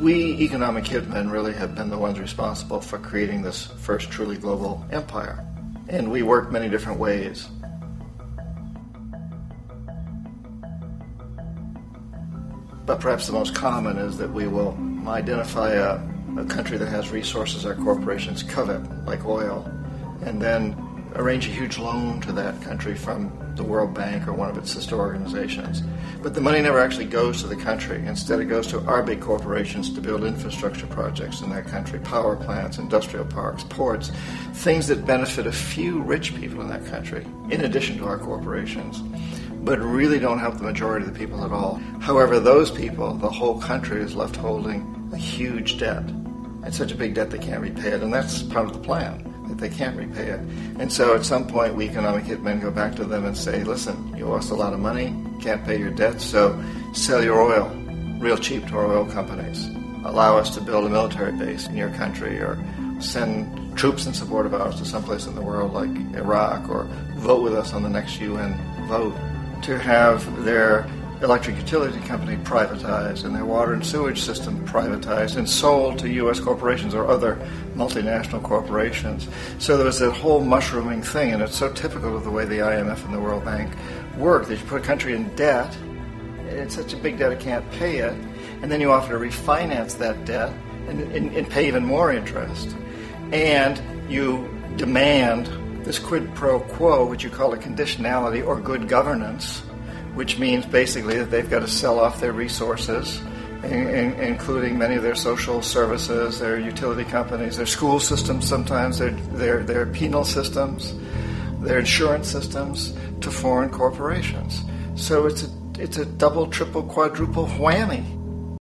We economic hitmen really have been the ones responsible for creating this first truly global empire. And we work many different ways. But perhaps the most common is that we will identify a country that has resources our corporations covet, like oil, and then arrange a huge loan to that country from the World Bank or one of its sister organizations. But the money never actually goes to the country. Instead, it goes to our big corporations to build infrastructure projects in that country, power plants, industrial parks, ports, things that benefit a few rich people in that country, in addition to our corporations, but really don't help the majority of the people at all. However, those people, the whole country is left holding a huge debt. It's such a big debt they can't repay it, and that's part of the plan, that they can't repay it. And so at some point, we economic hitmen go back to them and say, listen, you owe us a lot of money, can't pay your debt, so sell your oil real cheap to our oil companies. Allow us to build a military base in your country, or send troops in support of ours to someplace in the world like Iraq, or vote with us on the next UN vote, to have their electric utility company privatized and their water and sewage system privatized and sold to U.S. corporations or other multinational corporations. So there was that whole mushrooming thing, and it's so typical of the way the IMF and the World Bank work, that you put a country in debt, and it's such a big debt it can't pay it, and then you offer to refinance that debt and pay even more interest. And you demand this quid pro quo, which you call a conditionality or good governance, which means basically that they've got to sell off their resources, including many of their social services, their utility companies, their school systems sometimes, their penal systems, their insurance systems, to foreign corporations. So it's a double, triple, quadruple whammy.